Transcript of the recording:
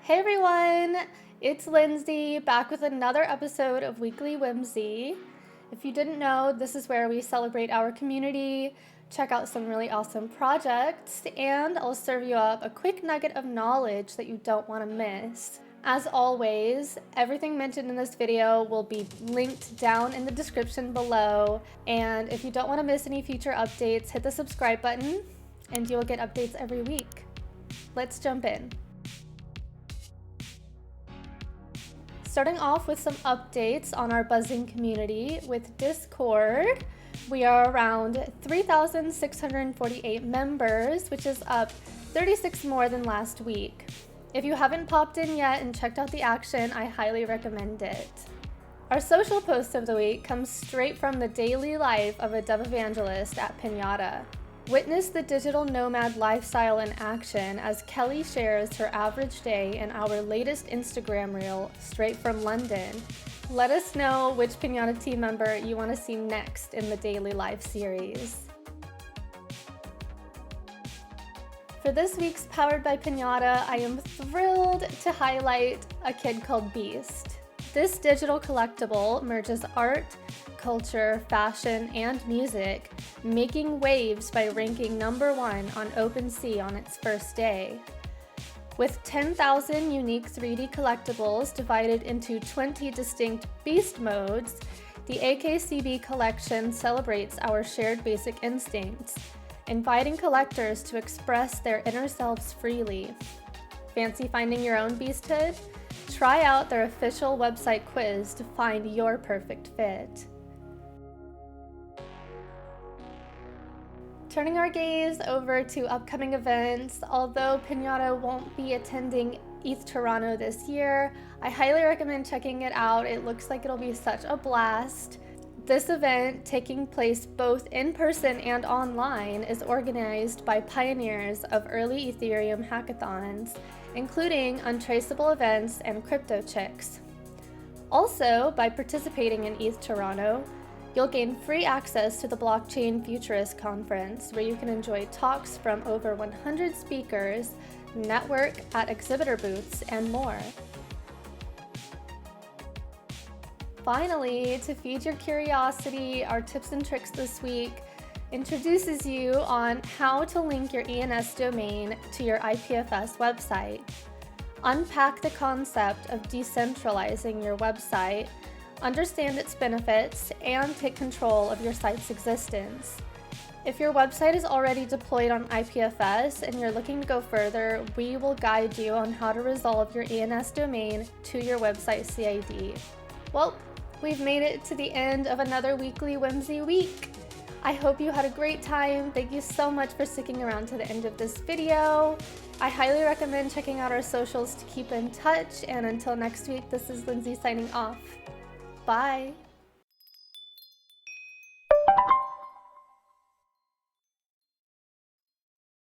Hey everyone, it's Lindsey back with another episode of Weekly Whimsy. If you didn't know, this is where we celebrate our community, check out some really awesome projects, and I'll serve you up a quick nugget of knowledge that you don't want to miss. As always, everything mentioned in this video will be linked down in the description below, and if you don't want to miss any future updates, hit the subscribe button and you'll get updates every week. Let's jump in. Starting off with some updates on our buzzing community with Discord. We are around 3,648 members, which is up 36 more than last week. If you haven't popped in yet and checked out the action, I highly recommend it. Our social post of the week comes straight from the daily life of a dove evangelist at Pinata. Witness the digital nomad lifestyle in action as Kelly shares her average day in our latest Instagram reel straight from London. Let us know which Pinata team member you want to see next in the daily life series. For this week's Powered by Pinata, I am thrilled to highlight a kid called Beast. This digital collectible merges art, culture, fashion, and music, making waves by ranking #1 on OpenSea on its first day. With 10,000 unique 3D collectibles divided into 20 distinct beast modes, the AKCB collection celebrates our shared basic instincts, inviting collectors to express their inner selves freely. Fancy finding your own beasthood? Try out their official website quiz to find your perfect fit. Turning our gaze over to upcoming events, although Pinata won't be attending ETH Toronto this year, I highly recommend checking it out. It looks like it'll be such a blast. This event, taking place both in person and online, is organized by pioneers of early Ethereum hackathons, including Untraceable Events and Crypto Chicks. Also, by participating in ETH Toronto, you'll gain free access to the Blockchain Futurist Conference, where you can enjoy talks from over 100 speakers, network at exhibitor booths, and more. Finally, to feed your curiosity, our tips and tricks this week introduces you on how to link your ENS domain to your IPFS website. Unpack the concept of decentralizing your website, understand its benefits, and take control of your site's existence. If your website is already deployed on IPFS and you're looking to go further, we will guide you on how to resolve your ENS domain to your website CID. Well, we've made it to the end of another Weekly Whimsy week. I hope you had a great time. Thank you so much for sticking around to the end of this video. I highly recommend checking out our socials to keep in touch, and until next week, this is Lindsey signing off. Bye.